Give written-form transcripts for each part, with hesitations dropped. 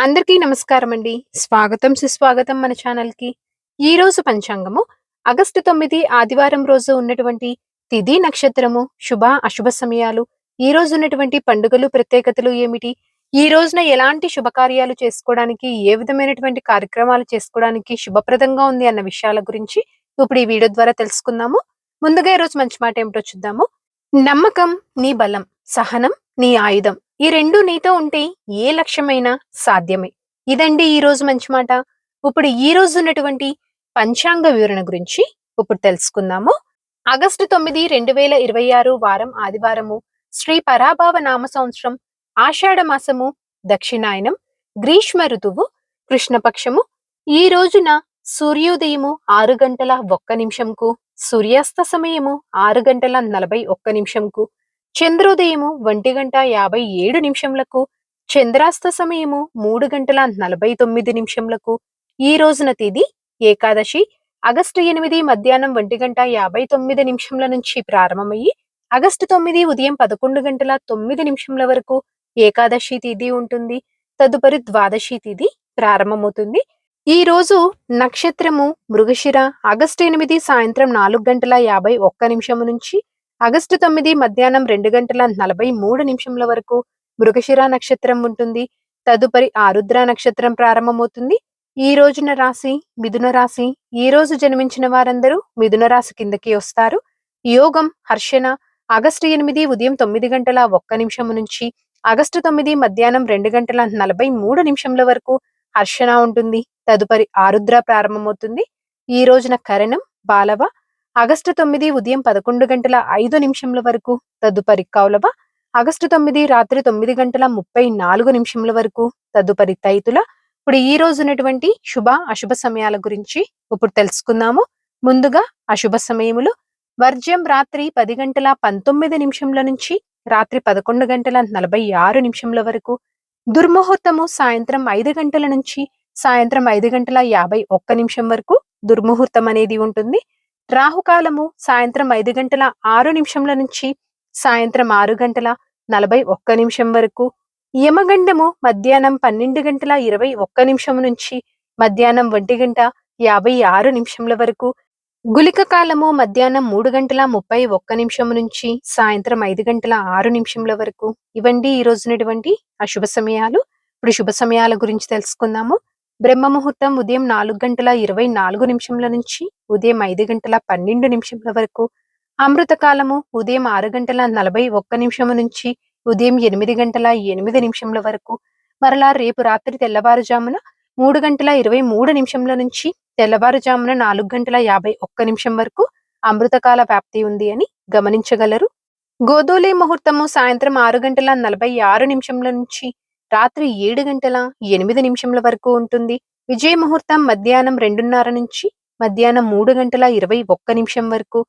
అందరికీ నమస్కారం అండి. స్వాగతం సుస్వాగతం మన ఛానల్‌కి. ఈ రోజు పంచాంగము ఆగస్టు 9 ఆదివారం రోజు ఉన్నటువంటి తిథి, నక్షత్రము, శుభ, అశుభ సమయాలు, ఈ రోజు ఉన్నటువంటి పండుగలు, ప్రత్యేకతలు ఏమిటి? ఈ రోజున ఎలాంటి శుభకార్యాలు చేసుకోవడానికి, ఏ విధమైనటువంటి కార్యక్రమాలు చేసుకోవడానికి శుభప్రదంగా ఉంది అన్న విషయాల గురించి ఇప్పుడు ఈ వీడియో ద్వారా తెలుసుకుందాము. ముందుగా ఈరోజు మంచి మాట ఏమిటో చూద్దాము. నమ్మకం నీ బలం, సహనం నీ ఆయుధం. ఈ రెండు నీతో ఉంటే ఏ లక్ష్యమైనా సాధ్యమే. ఇదండి ఈ రోజు మంచి మాట. ఇప్పుడు ఈ రోజు ఉన్నటువంటి పంచాంగ వివరణ గురించి ఇప్పుడు తెలుసుకుందాము. ఆగస్టు 9, 2026 వారం ఆదివారము, శ్రీ పరాభావ నామ సంవత్సరం, ఆషాఢ మాసము, దక్షిణాయనం, గ్రీష్మ ఋతువు, కృష్ణపక్షము. ఈ రోజున సూర్యోదయము 6 గంటల 1 నిమిషంకు, సూర్యాస్త సమయము 6 గంటల 41 నిమిషంకు, చంద్రోదయము 1:57 నిమిషంలకు, చంద్రాస్త సమయము 3 గంటల 49 నిమిషంలకు. ఈ రోజున తేదీ ఏకాదశి, ఆగస్టు 8 మధ్యాహ్నం 1:59 నిమిషంల నుంచి ప్రారంభమయ్యి ఆగస్టు 9 ఉదయం 11 గంటల 9 నిమిషంల వరకు ఏకాదశి తేదీ ఉంటుంది. తదుపరి ద్వాదశి తేదీ ప్రారంభమవుతుంది. ఈ రోజు నక్షత్రము మృగశిర, ఆగస్టు 8 సాయంత్రం 4 గంటల 51 నిమిషం నుంచి ఆగస్టు 9 మధ్యాహ్నం 2 గంటల 43 నిమిషంల వరకు మృగశిర నక్షత్రం ఉంటుంది. తదుపరి ఆరుద్ర నక్షత్రం ప్రారంభమవుతుంది. ఈ రోజున రాశి మిథున రాశి. ఈ రోజు జన్మించిన వారందరూ మిథున రాశి కిందకి వస్తారు. యోగం హర్షణ, ఆగస్టు 8 ఉదయం 9 గంటల 1 నిమిషం నుంచి ఆగస్టు 9 మధ్యాహ్నం 2 గంటల 43 నిమిషంల వరకు హర్షణ ఉంటుంది. తదుపరి ఆరుద్ర ప్రారంభమవుతుంది. ఈ రోజున కరణం బాలవ, ఆగస్టు 9 ఉదయం 11 గంటల 5 నిమిషంల వరకు. తదుపరి కౌలవ, ఆగస్టు 9 రాత్రి 9 గంటల 34 నిమిషంల వరకు. తదుపరి తైతుల. ఇప్పుడు ఈ రోజు ఉన్నటువంటి శుభ అశుభ సమయాల గురించి ఇప్పుడు తెలుసుకుందాము. ముందుగా అశుభ సమయములు. వర్జ్యం రాత్రి 10 గంటల 19 నిమిషంల నుంచి రాత్రి 11 గంటల 46 నిమిషంల వరకు. దుర్ముహూర్తము సాయంత్రం 5 గంటల నుంచి సాయంత్రం 5 గంటల 51 నిమిషం వరకు దుర్ముహూర్తం అనేది ఉంటుంది. రాహుకాలము సాయంత్రం 5 గంటల 6 నిమిషంల నుంచి సాయంత్రం 6 గంటల 41 నిమిషం వరకు. యమగండము మధ్యాహ్నం 12 గంటల 21 నిమిషం నుంచి మధ్యాహ్నం 1 గంట 56 నిమిషంల వరకు. గుళిక కాలము మధ్యాహ్నం 3 గంటల 31 నిమిషం నుంచి సాయంత్రం 5 గంటల 6 నిమిషంల వరకు. ఇవండి ఈ రోజునటువంటి అశుభ సమయాలు. ఇప్పుడు శుభ సమయాల గురించి తెలుసుకుందాము. బ్రహ్మ ముహూర్తం ఉదయం 4 గంటల 24 నిమిషంల నుంచి ఉదయం 5 గంటల 12 నిమిషంల వరకు. అమృత కాలము ఉదయం 6 గంటల 41 నిమిషం నుంచి ఉదయం 8 గంటల 8 నిమిషంల వరకు. మరలా రేపు రాత్రి తెల్లవారుజామున 3 గంటల 23 నిమిషంల నుంచి తెల్లవారుజామున 4 గంటల 51 నిమిషం వరకు అమృతకాల వ్యాప్తి ఉంది అని గమనించగలరు. గోధూలి ముహూర్తము సాయంత్రం 6 గంటల 46 నిమిషంల నుంచి రాత్రి 7 గంటల 8 నిమిషంల వరకు ఉంటుంది. విజయ ముహూర్తం మధ్యాహ్నం 2:30 నుంచి మధ్యాహ్నం 3 గంటల 21 నిమిషం వరకు.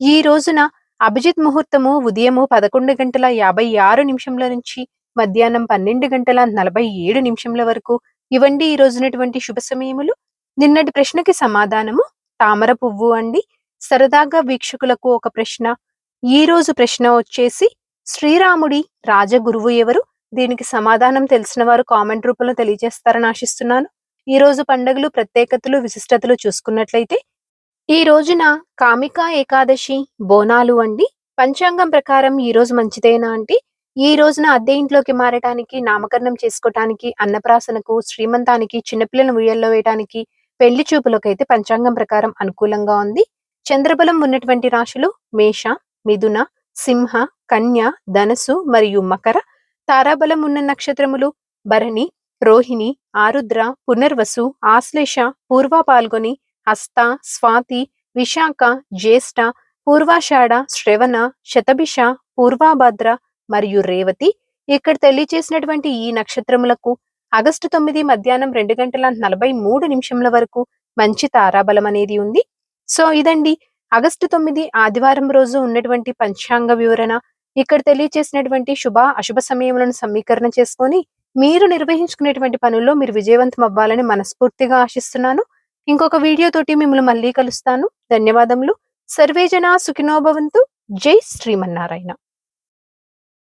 ఈ రోజున అభిజిత్ ముహూర్తము ఉదయము 11 గంటల 56 నిమిషంల నుంచి మధ్యాహ్నం 12 గంటల 47 నిమిషంల వరకు. ఇవండి ఈ రోజునటువంటి శుభ సమయములు. నిన్నటి ప్రశ్నకి సమాధానము తామర పువ్వు అండి. సరదాగా వీక్షకులకు ఒక ప్రశ్న. ఈ రోజు ప్రశ్న వచ్చేసి శ్రీరాముడి రాజగురువు ఎవరు? దీనికి సమాధానం తెలిసిన వారు కామెంట్ రూపంలో తెలియజేస్తారని ఆశిస్తున్నాను. ఈ రోజు పండుగలు, ప్రత్యేకతలు, విశిష్టతలు చూసుకున్నట్లయితే ఈ రోజున కామికా ఏకాదశి, బోనాలు అండి. పంచాంగం ప్రకారం ఈ రోజు మంచిదేనా అంటే ఈ రోజున అద్దె ఇంట్లోకి మారటానికి, నామకరణం చేసుకోవటానికి, అన్నప్రాసనకు, శ్రీమంతానికి, చిన్నపిల్లలను ఉయ్యల్లో వేయటానికి, పెళ్లి చూపులకైతే పంచాంగం ప్రకారం అనుకూలంగా ఉంది. చంద్రబలం ఉన్నటువంటి రాశులు మేష, మిథున, సింహ, కన్య, ధనస్సు మరియు మకర. తారాబలం ఉన్న నక్షత్రములు భరణి, రోహిణి, ఆరుద్ర, పునర్వసు, ఆశ్లేష, పూర్వ పాల్గొని, హస్త, స్వాతి, విశాఖ, జ్యేష్ఠ, పూర్వాషాఢ, శ్రవణ, శతభిష, పూర్వభద్ర మరియు రేవతి. ఇక్కడ తెలియచేసినటువంటి ఈ నక్షత్రములకు ఆగస్టు 9 మధ్యాహ్నం 2 గంటల 43 నిమిషంల వరకు మంచి తారాబలం అనేది ఉంది. సో ఇదండి ఆగస్టు 9 ఆదివారం రోజు ఉన్నటువంటి పంచాంగ వివరణ. ఇక్కడ తెలియచేసినటువంటి శుభ అశుభ సమయములను సమీకరణ చేసుకొని మీరు నిర్వహించుకునేటువంటి పనుల్లో మీరు విజయవంతం అవ్వాలని మనస్ఫూర్తిగా ఆశిస్తున్నాను. ఇంకొక వీడియో తోటి మిమ్మల్ని మళ్ళీ కలుస్తాను. ధన్యవాదములు. సర్వే జనా సుఖినో భవంతు. జై శ్రీమన్నారాయణ.